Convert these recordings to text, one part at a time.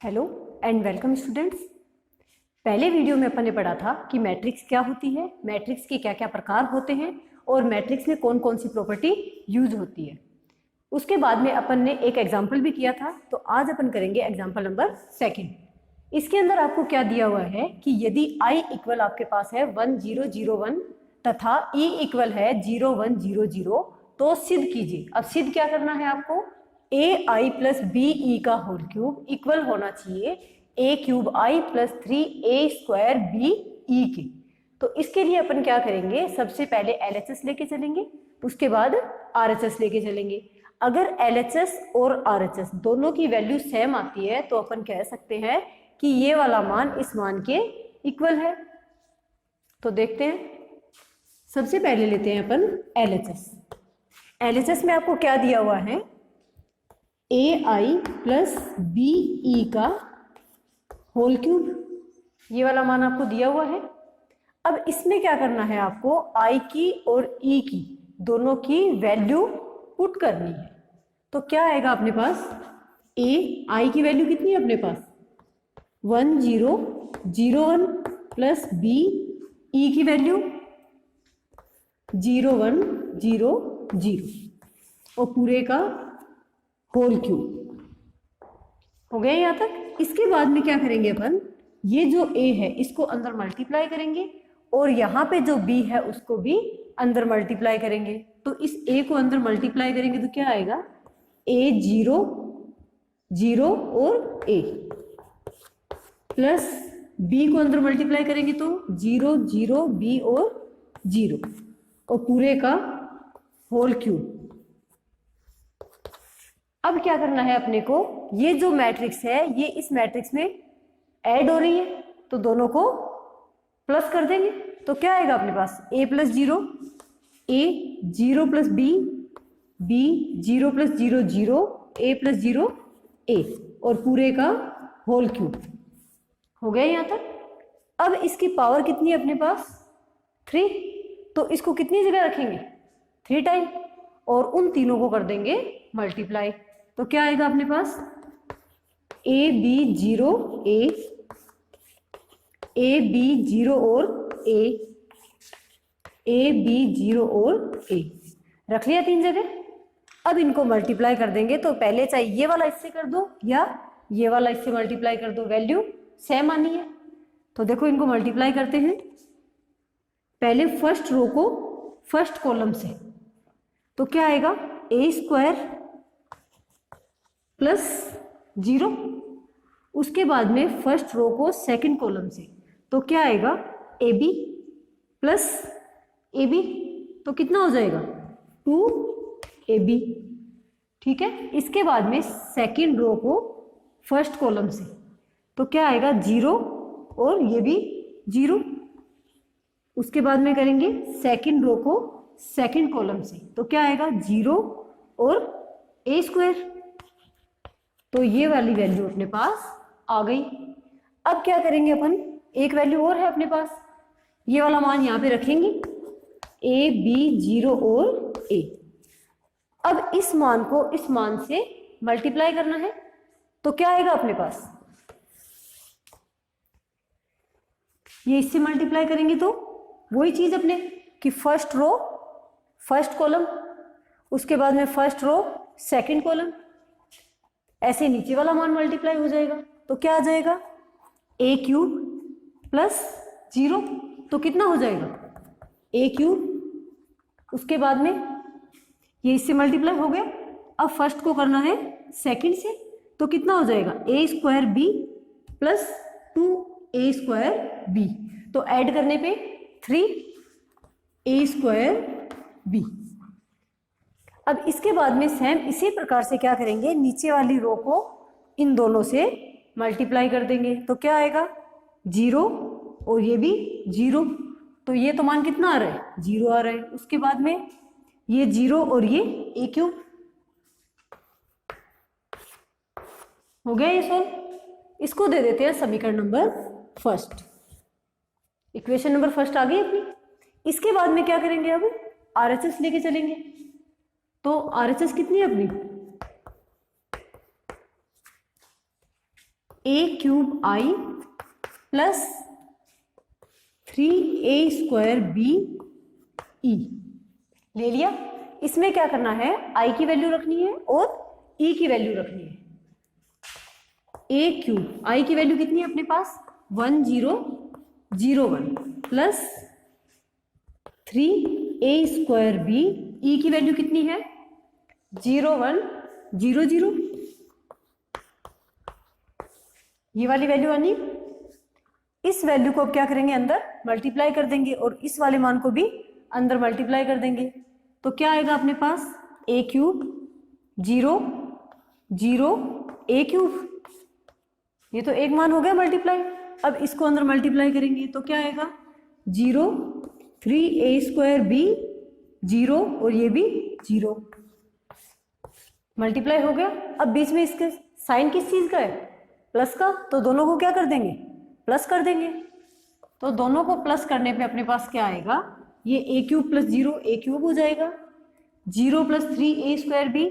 Hello and welcome students. पहले video में अपन ने पढ़ा था कि मैट्रिक्स क्या होती है, मैट्रिक्स के क्या क्या प्रकार होते हैं और मैट्रिक्स में कौन कौन सी प्रॉपर्टी यूज होती है। उसके बाद में अपन ने एक एग्जाम्पल भी किया था, तो आज अपन करेंगे एग्जाम्पल नंबर 2। इसके अंदर आपको क्या दिया हुआ है कि यदि i इक्वल आपके पास है 1001 तथा e इक्वल है 0100 तो सिद्ध कीजिए। अब सिद्ध क्या करना है आपको, ए आई प्लस बी ई का होल क्यूब इक्वल होना चाहिए A cube i plus 3a square B ई के। तो इसके लिए अपन क्या करेंगे, सबसे पहले एलएचएस लेके चलेंगे, उसके बाद आरएचएस लेके चलेंगे। अगर एलएचएस और आरएचएस दोनों की वैल्यू सेम आती है तो अपन कह सकते हैं कि ये वाला मान इस मान के इक्वल है। तो देखते हैं, सबसे पहले लेते हैं अपन एलएचएस। एलएचएस में आपको क्या दिया हुआ है, ए आई प्लस बी ई का होल क्यूब, ये वाला मान आपको दिया हुआ है। अब इसमें क्या करना है, आपको आई की और ई की दोनों की वैल्यू पुट करनी है। तो क्या आएगा अपने पास, ए आई की वैल्यू कितनी है अपने पास 1001 प्लस बी ई की वैल्यू 0100 और पूरे का होल क्यूब हो गया यहाँ तक। इसके बाद में क्या करेंगे अपन, ये जो a है इसको अंदर मल्टीप्लाई करेंगे और यहाँ पे जो b है उसको भी अंदर मल्टीप्लाई करेंगे। तो इस a को अंदर मल्टीप्लाई करेंगे तो क्या आएगा, a 0 0 और a प्लस b को अंदर मल्टीप्लाई करेंगे तो 0 0 b और 0 और पूरे का होल क्यूब। अब क्या करना है अपने को, ये जो मैट्रिक्स है ये इस मैट्रिक्स में ऐड हो रही है तो दोनों को प्लस कर देंगे। तो क्या आएगा अपने पास, a plus 0 a 0 plus b b 0 plus 0 0 a plus 0 a और पूरे का होल क्यूब हो गया यहाँ तक। अब इसकी पावर कितनी है अपने पास 3, तो इसको कितनी जगह रखेंगे 3 टाइम और उन तीनों को कर देंगे मल्टीप्लाई। तो क्या आएगा अपने पास, ए बी 0 ए बी 0 और ए बी 0 और ए रख लिया 3 जगह। अब इनको मल्टीप्लाई कर देंगे, तो पहले चाहे ये वाला इससे कर दो या ये वाला इससे मल्टीप्लाई कर दो, वैल्यू सेम आनी है। तो देखो इनको मल्टीप्लाई करते हैं, पहले फर्स्ट रो को फर्स्ट कॉलम से, तो क्या आएगा ए स्क्वायर प्लस 0, उसके बाद में फर्स्ट रो को सेकंड कॉलम से, तो क्या आएगा A B plus A B, तो कितना हो जाएगा 2ab। ठीक है, इसके बाद में सेकंड रो को फर्स्ट कॉलम से, तो क्या आएगा 0 और ये भी 0। उसके बाद में करेंगे सेकंड रो को सेकंड कॉलम से, तो क्या आएगा 0 और a स्क्वायर। तो ये वाली वैल्यू अपने पास आ गई। अब क्या करेंगे अपन, एक वैल्यू और है अपने पास, ये वाला मान यहाँ पे रखेंगे a b 0 और a। अब इस मान को इस मान से मल्टीप्लाई करना है, तो क्या आएगा अपने पास, ये इससे मल्टीप्लाई करेंगे तो वही चीज अपने कि फर्स्ट रो फर्स्ट कॉलम, उसके बाद में फर्स्ट रो सेकंड कॉलम, ऐसे नीचे वाला मान मल्टीप्लाई हो जाएगा। तो क्या आ जाएगा a क्यूब प्लस 0, तो कितना हो जाएगा a क्यूब, उसके बाद में ये इससे मल्टीप्लाई हो गया। अब फर्स्ट को करना है सेकंड से, तो कितना हो जाएगा a square b plus 2a square b, तो ऐड करने पे 3a स्क्वायर b। अब इसके बाद में सेम इसी प्रकार से क्या करेंगे, नीचे वाली रो को इन दोनों से मल्टीप्लाई कर देंगे, तो क्या आएगा 0 और ये भी 0, तो ये तो मान कितना आ रहा है 0 आ रहा है। उसके बाद में ये 0 और ये a क्यूब हो गया ये सॉल्व। इसको दे देते हैं समीकरण number first, equation number first आ गई अपनी। इसके बाद में क्या करेंगे, अब आरएचएस लेके चलेंगे। तो आरएचएस कितनी है अपनी ए cube i plus 3a² B E ले लिया। इसमें क्या करना है, आई की वैल्यू रखनी है और ई की वैल्यू रखनी है। ए क्यूब, आई की वैल्यू कितनी है अपने पास 1001 प्लस 3a² बी, ई की वैल्यू कितनी है 0100, ये वाली वैल्यू आनी। इस वैल्यू को अब क्या करेंगे, अंदर मल्टीप्लाई कर देंगे और इस वाले मान को भी अंदर मल्टीप्लाई कर देंगे। तो क्या आएगा अपने पास ए क्यूब 0 0 ए क्यूब, ये तो एक मान हो गया मल्टीप्लाई। अब इसको अंदर मल्टीप्लाई करेंगे तो क्या आएगा 0 3a² बी 0 और ये भी 0, मल्टीप्लाई हो गया। अब बीच में इसके साइन किस चीज का है, प्लस का, तो दोनों को क्या कर देंगे, प्लस कर देंगे। तो दोनों को प्लस करने पे अपने पास क्या आएगा, ये ए क्यूब प्लस 0 ए क्यूब हो जाएगा, 0 plus 3a² B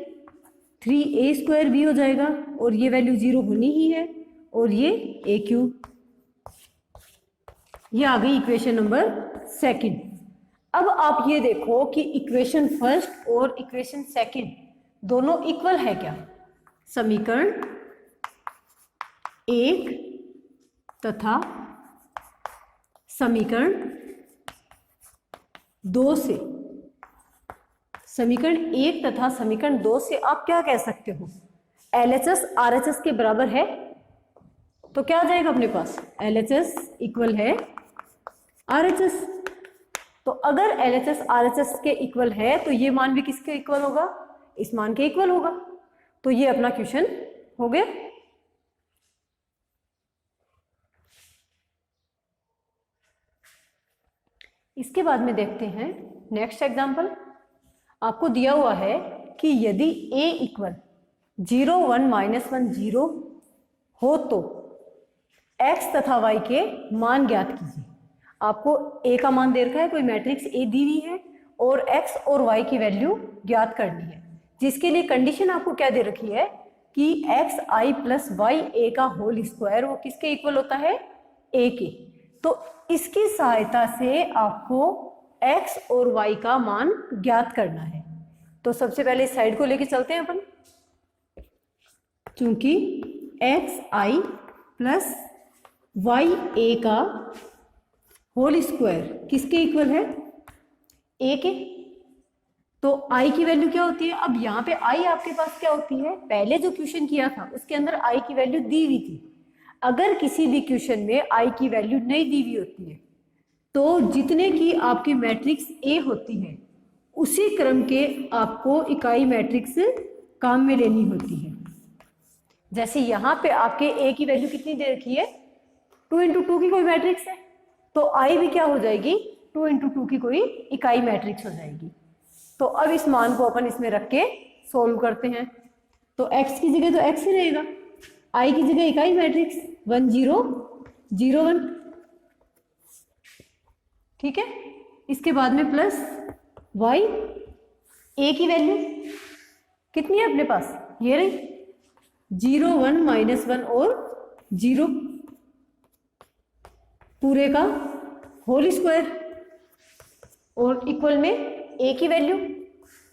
3a² B हो जाएगा, और ये वैल्यू 0 होनी ही है, और ये ए क्यूब। ये आ गई इक्वेशन नंबर 2। अब आप ये देखो कि इक्वेशन फर्स्ट और इक्वेशन सेकंड दोनों इक्वल है क्या। समीकरण 1 तथा समीकरण 2 से, समीकरण 1 तथा समीकरण 2 से आप क्या कह सकते हो, LHS RHS के बराबर है। तो क्या आ जाएगा अपने पास, LHS इक्वल है RHS। तो अगर LHS RHS के इक्वल है तो ये मान भी किसके इक्वल होगा, इस मान के इक्वल होगा। तो ये अपना क्वेश्चन हो गया। इसके बाद में देखते हैं नेक्स्ट एग्जांपल। आपको दिया हुआ है कि यदि a इक्वल 0 1 -1 0 हो तो x तथा y के मान ज्ञात कीजिए। आपको a का मान दे रखा है, कोई मैट्रिक्स a दी हुई है और x और y की वैल्यू ज्ञात करनी है, जिसके लिए कंडीशन आपको क्या दे रखी है कि xi प्लस वाई ए का होल स्क्वायर वो किसके इक्वल होता है, a के। तो इसकी सहायता से आपको x और y का मान ज्ञात करना है। तो सबसे पहले इस साइड को लेके चलते हैं अपन, क्योंकि xi प्लस वाई ए का होल स्क्वायर किसके इक्वल है, a के। तो i की वैल्यू क्या होती है, अब यहाँ पे i आपके पास क्या होती है, पहले जो क्वेश्चन किया था उसके अंदर i की वैल्यू दी हुई थी। अगर किसी भी क्वेश्चन में i की वैल्यू नहीं दी हुई होती है तो जितने की आपकी मैट्रिक्स A होती है उसी क्रम के आपको इकाई मैट्रिक्स काम में लेनी होती है। जैसे यहाँ पे आपके A की वैल्यू कितनी दे रखी है, 2 × 2 की कोई मैट्रिक्स है, तो I भी क्या हो जाएगी, 2 × 2 की कोई इकाई मैट्रिक्स हो जाएगी। तो अब इस मान को अपन इसमें रख के सोल्व करते हैं। तो x की जगह तो x ही रहेगा, I की जगह इकाई मैट्रिक्स 1 0 0 1, ठीक है। इसके बाद में प्लस y, a की वैल्यू कितनी है अपने पास, ये रही 0 1 -1 और 0 पूरे का होल स्क्वायर, और इक्वल में a की वैल्यू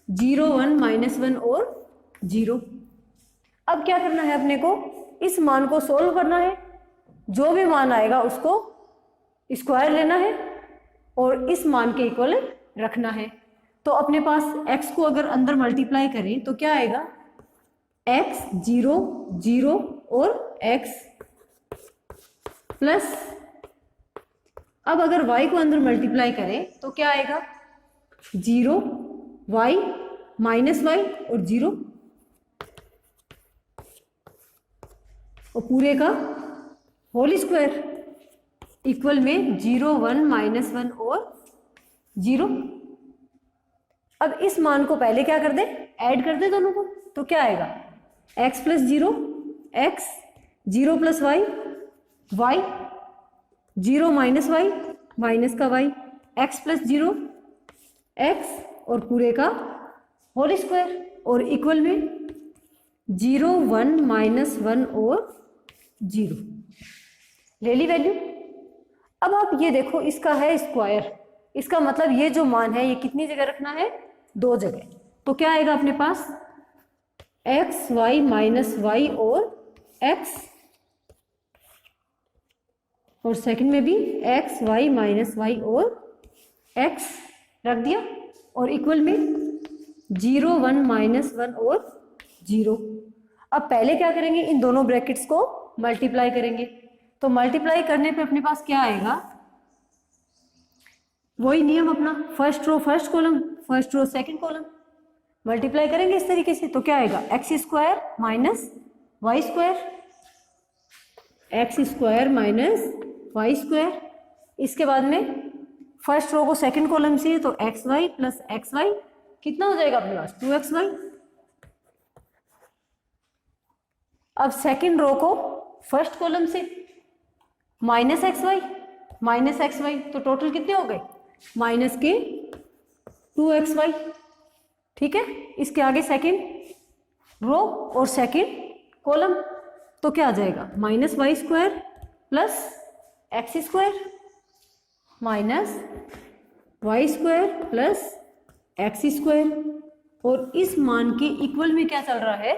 0 1 -1 और 0। अब क्या करना है अपने को, इस मान को सोल्व करना है, जो भी मान आएगा उसको स्क्वायर लेना है और इस मान के इक्वल रखना है। तो अपने पास x को अगर अंदर मल्टीप्लाई करें तो क्या आएगा, x 0 0 और x प्लस, अब अगर y को अंदर मल्टीप्लाई करें तो क्या आएगा 0 y माइनस y और 0 और पूरे का होल स्क्वायर इक्वल में 0 1 -1 और 0। अब इस मान को पहले क्या कर दे, ऐड कर दे दोनों को, तो क्या आएगा x plus 0 x 0 plus y y 0 minus y minus का y x प्लस 0 x और पूरे का होल स्क्वायर और इक्वल में 0 1 -1 और 0। ले ली वैल्यू। अब आप ये देखो, इसका है स्क्वायर, इसका मतलब ये जो मान है ये कितनी जगह रखना है, 2 जगह। तो क्या आएगा अपने पास, एक्स वाई माइनस वाई और एक्स, और सेकंड में भी एक्स वाई माइनस वाई और एक्स रख दिया, और इक्वल में 0 1 माइनस 1 और 0। अब पहले क्या करेंगे, इन दोनों ब्रैकेट्स को मल्टीप्लाई करेंगे। तो मल्टीप्लाई करने पे अपने पास क्या आएगा, वही नियम अपना, first row first column, first row second column, multiply करेंगे इस तरीके से। तो क्या आएगा, X square minus Y square, X square minus Y square. इसके बाद में फर्स्ट रो को सेकंड कॉलम से, तो X Y plus X Y कितना हो जाएगा अपने पास, 2xy। अब सेकंड रो को फर्स्ट कॉलम से माइनस एक्स वाई, तो टोटल कितने हो गए, माइनस के 2xy। ठीक है, इसके आगे सेकंड रो और सेकंड कॉलम, तो क्या आ जाएगा, minus Y square plus X square minus Y square plus X square, और इस मान के इक्वल में क्या चल रहा है,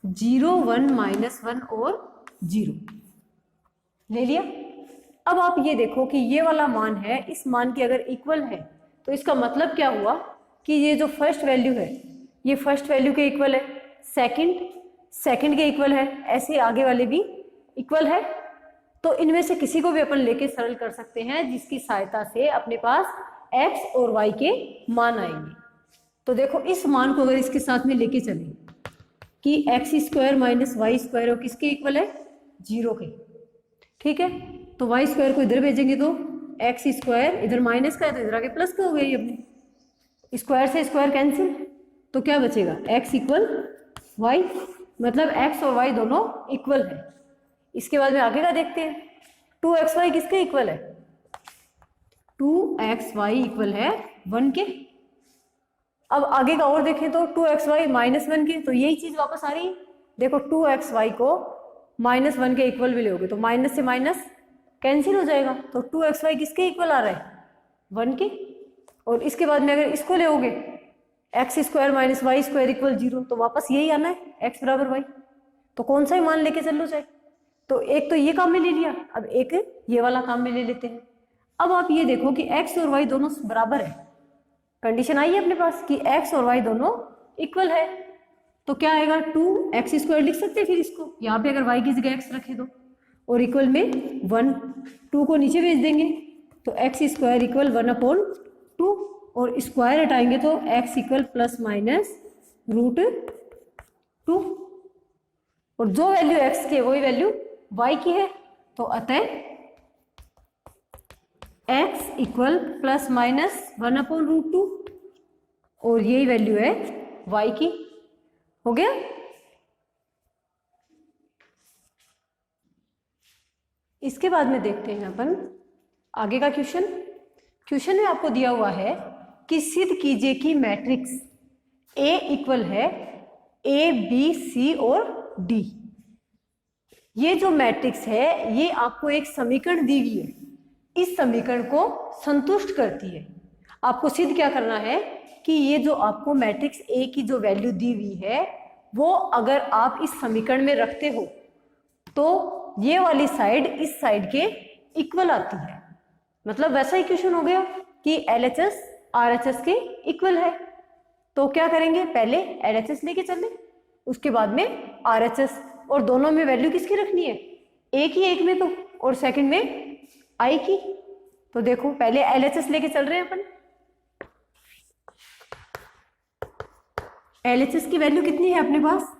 0 1 माइनस 1 और 0। ले लिया। अब आप ये देखो कि ये वाला मान है, इस मान के अगर इक्वल है तो इसका मतलब क्या हुआ कि ये जो फर्स्ट वैल्यू है ये फर्स्ट वैल्यू के इक्वल है, सेकंड के इक्वल है, ऐसे आगे वाले भी इक्वल है। तो इनमें से किसी को भी अपन लेके सरल कर सकते हैं, जिसकी सहायता से अपने पास x और y के मान आएंगे। तो देखो, इस मान को अगर इसके साथ में लेके चलें कि X square minus Y square और किसके इक्वल है, 0 के। ठीक है, तो वाई स्क्वायर को इधर भेजेंगे तो एक्स स्क्वायर इधर माइनस का है तो इधर आके प्लस का हो गया, ये अपने स्क्वायर से स्क्वायर कैंसिल, तो क्या बचेगा, एक्स इक्वल वाई, मतलब एक्स और वाई दोनों इक्वल है। इसके बाद में आगे का देखते हैं, 2xy किसके इक्वल है, 2xy इक्वल है 1 के। अब आगे का और देखें तो 2xy माइनस 1 के, तो यही चीज वापस आ रही है। देखो 2xy को माइनस 1 के इक्वल भी लोगे तो माइनस से माइनस कैंसिल हो जाएगा, तो 2xy किसके इक्वल आ रहा है, 1 के। और इसके बाद में अगर इसको लेओगे x square minus Y square equal 0, तो वापस यही आना है, एक्स बराबर वाई। तो कौन सा ही मान लेके चल लो चाहे, तो एक तो ये काम में ले लिया, अब एक ये वाला काम में ले लेते हैं। अब आप ये देखो कि x और y दोनों बराबर है, कंडीशन आई है अपने पास कि x और y दोनों इक्वल है, तो क्या आएगा, 2x स्क्वायर लिख सकते हैं फिर इसको, यहाँ पे अगर y की जगह x रखे दो, और इक्वल में 1, 2 को नीचे भेज देंगे तो x स्क्वायर इक्वल 1/2, और स्क्वायर हटाएंगे तो x इक्वल प्लस माइनस √2, और जो वैल्यू x की है वही वैल्यू y की है, तो अतः x इक्वल प्लस माइनस 1/2, और यही वैल्यू है y की। हो गया। इसके बाद में देखते हैं अपन आगे का क्वेश्चन में आपको दिया हुआ है कि सिद्ध कीजिए कि मैट्रिक्स A इक्वल है A B C और D। ये जो मैट्रिक्स है ये आपको एक समीकरण दी हुई है, इस समीकरण को संतुष्ट करती है। आपको सिद्ध क्या करना है कि ये जो आपको मैट्रिक्स A की जो वैल्यू दी हुई है वो अगर आप इस समीकरण में रखते हो तो ये वाली साइड इस साइड के इक्वल आती है। मतलब वैसा ही क्वेश्चन हो गया कि LHS RHS के इक्वल है। तो क्या करेंगे, पहले LHS लेके चले, उसके बाद में RHS, और दोनों में वैल्यू किसकी रखनी है, A की एक में तो, और सेकंड में I की। तो देखो पहले LHS लेके चल रहे हैं अपन। LHS की वैल्यू कितनी है अपने पास,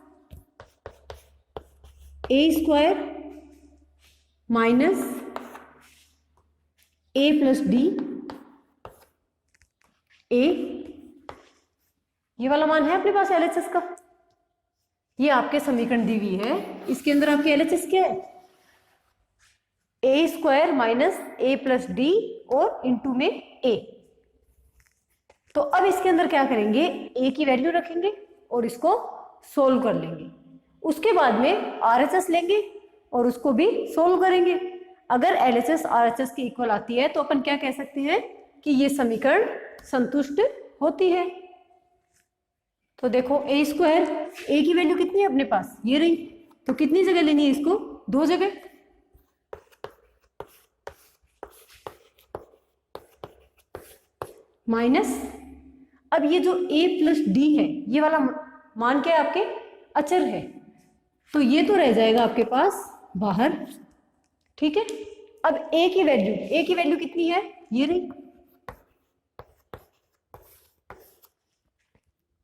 A square minus A plus D, A ये वाला मान है अपने पास LHS का। ये आपके समीकरण दी हुई है, इसके अंदर आपके LHS क्या है, A square minus A plus D और इंटू में A। तो अब इसके अंदर क्या करेंगे, A की वैल्यू रखेंगे और इसको सोल्व कर लेंगे। उसके बाद में RHS लेंगे और उसको भी सोल्व करेंगे। अगर LHS RHS के इक्वल आती है तो अपन क्या कह सकते हैं कि ये समीकरण संतुष्ट होती है। तो देखो a स्क्वायर, a की वैल्यू कितनी है अपने पास, ये रही, तो कितनी जगह लेनी है इसको, 2 जगह। माइनस, अब ये जो a प्लस डी है, ये वाला मान क्या है आपके, अचर है, तो ये तो रह जाएगा आपके पास बाहर। ठीक है, अब a की वैल्यू कितनी है, ये रही,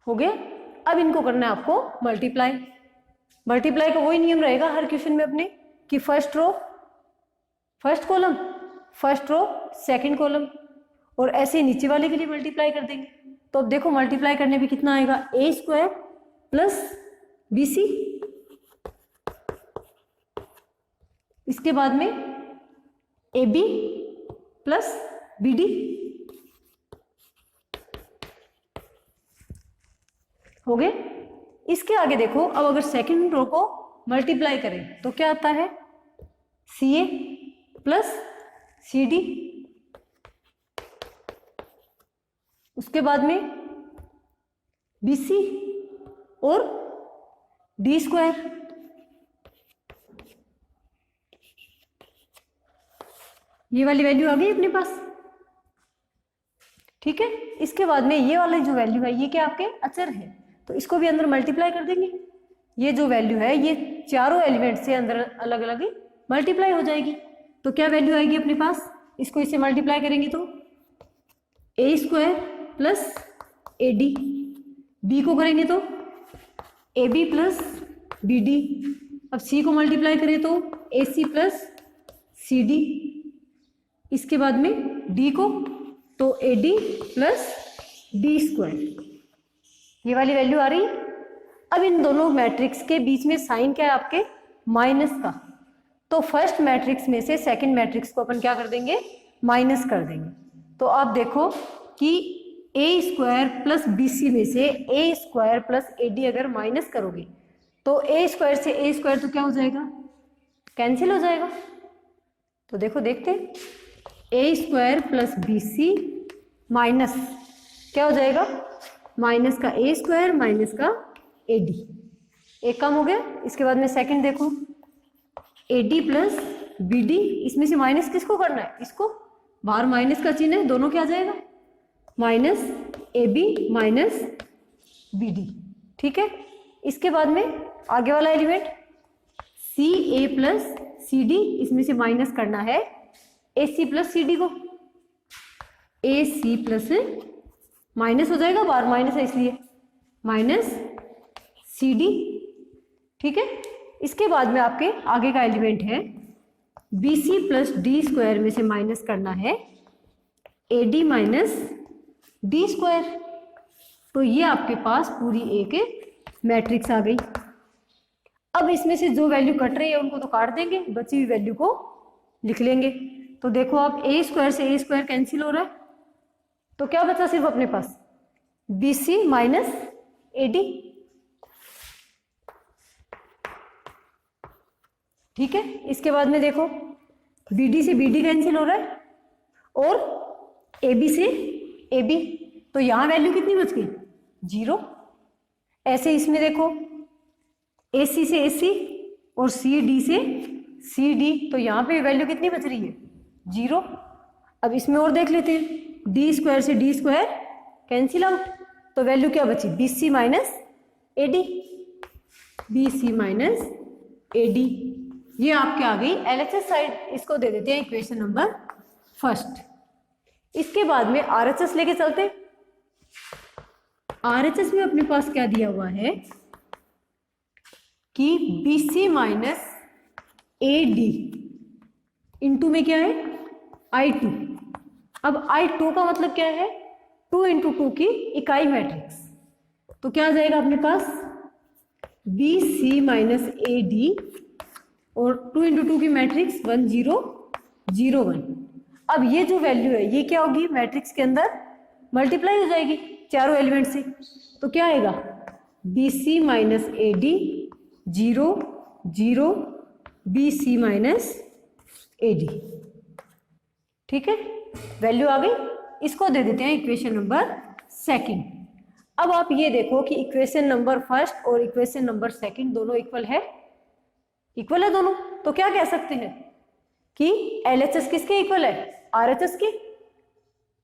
हो गया। अब इनको करना है आपको मल्टीप्लाई। मल्टीप्लाई का वही नियम रहेगा हर क्वेश्चन में अपने कि first row first column, first row second column, और ऐसे नीचे वाले के लिए मल्टीप्लाई कर देंगे। तो अब देखो मल्टीप्लाई करने पे कितना आएगा, a स्क्वायर प्लस BC, इसके बाद में AB प्लस BD, हो गए। इसके आगे देखो, अब अगर सेकंड रो को मल्टीप्लाई करें तो क्या आता है, CA प्लस CD, उसके बाद में BC और D स्क्वायर, ये वाली वैल्यू आ गई अपने पास। ठीक है, इसके बाद में ये वाली जो वैल्यू है ये क्या आपके अचर है, तो इसको भी अंदर मल्टीप्लाई कर देंगे। ये जो वैल्यू है ये चारों एलिमेंट से अंदर अलग अलग मल्टीप्लाई हो जाएगी। तो क्या वैल्यू आएगी अपने पास, इसको इससे मल्टीप्लाई करेंगे तो a square plus AD, B को करेंगे तो AB प्लस BD, अब C को मल्टीप्लाई करें तो AC प्लस CD, इसके बाद में D को तो AD प्लस D स्क्वायर, ये वाली वैल्यू आ रही। अब इन दोनों मैट्रिक्स के बीच में साइन क्या है आपके, माइनस का, तो फर्स्ट मैट्रिक्स में से सेकंड मैट्रिक्स को अपन क्या कर देंगे, माइनस कर देंगे। तो आप देखो कि a स्क्वायर प्लस BC में से a स्क्वायर प्लस AD अगर माइनस करोगे तो a स्क्वायर से a स्क्वायर तो क्या हो जाएगा, कैंसिल हो जाएगा। तो देखो देखते हैं, a square plus BC minus क्या हो जाएगा, माइनस का a स्क्वायर माइनस का AD, एक कम हो गया। इसके बाद में सेकंड देखो, AD प्लस BD, इसमें से माइनस किसको करना है, इसको, बाहर माइनस का चिन्ह है, दोनों क्या आ जाएगा, माइनस AB माइनस BD। ठीक है, इसके बाद में आगे वाला एलिमेंट CA प्लस CD, इसमें से माइनस करना है AC प्लस CD को, AC प्लस माइनस हो जाएगा, बाहर माइनस है इसलिए माइनस CD। ठीक है, इसके बाद में आपके आगे का एलिमेंट है BC प्लस D स्क्वायर, में से माइनस करना है AD माइनस D स्क्वायर। तो ये आपके पास पूरी एक मैट्रिक्स आ गई। अब इसमें से जो वैल्यू कट रही है उनको तो काट देंगे, बची हुई वैल्यू को लिख लेंगे। तो देखो आप a स्क्वायर से a स्क्वायर कैंसिल हो रहा है, तो क्या बचा सिर्फ अपने पास BC माइनस AD। ठीक है, इसके बाद में देखो BD से BD कैंसिल हो रहा है और AB से AB, तो यहां वैल्यू कितनी बच गई, 0। ऐसे इसमें देखो AC से AC और CD से CD, तो यहाँ पे वैल्यू कितनी बच रही है, 0। अब इसमें और देख लेते हैं, D स्क्वायर से D स्क्वायर कैंसिल आउट, तो वैल्यू क्या बची, BC minus AD, BC minus AD। ये आपके आ गई LHS साइड, इसको दे देते हैं इक्वेशन नंबर फर्स्ट। इसके बाद में RHS लेके चलते। RHS में अपने पास क्या दिया हुआ है कि BC माइनस AD इंटू में क्या है, I2। अब I2 का मतलब क्या है, 2 इंटू 2 की इकाई मैट्रिक्स, तो क्या आ जाएगा अपने पास BC माइनस AD और 2 इंटू 2 की मैट्रिक्स 1 0 0 1। अब ये जो वैल्यू है ये क्या होगी, मैट्रिक्स के अंदर मल्टीप्लाई हो जाएगी चारों एलिमेंट से, तो क्या आएगा BC minus AD 0 0 B C minus A D. ठीक है, वैल्यू आ गई। इसको दे देते हैं इक्वेशन नंबर सेकंड। अब आप ये देखो कि इक्वेशन नंबर फर्स्ट और इक्वेशन नंबर सेकंड दोनों इक्वल है, इक्वल है दोनों। तो क्या कह सकते हैं कि LHS किसके इक्वल है, RHS के।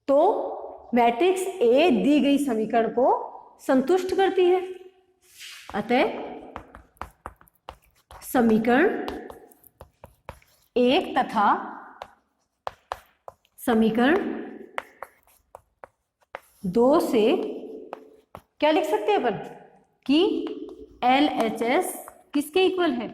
तो मैट्रिक्स ए दी गई समीकरण को संतुष्ट करती है। अतः समीकरण 1 तथा समीकरण 2 से क्या लिख सकते हैं अपन कि LHS किसके इक्वल है,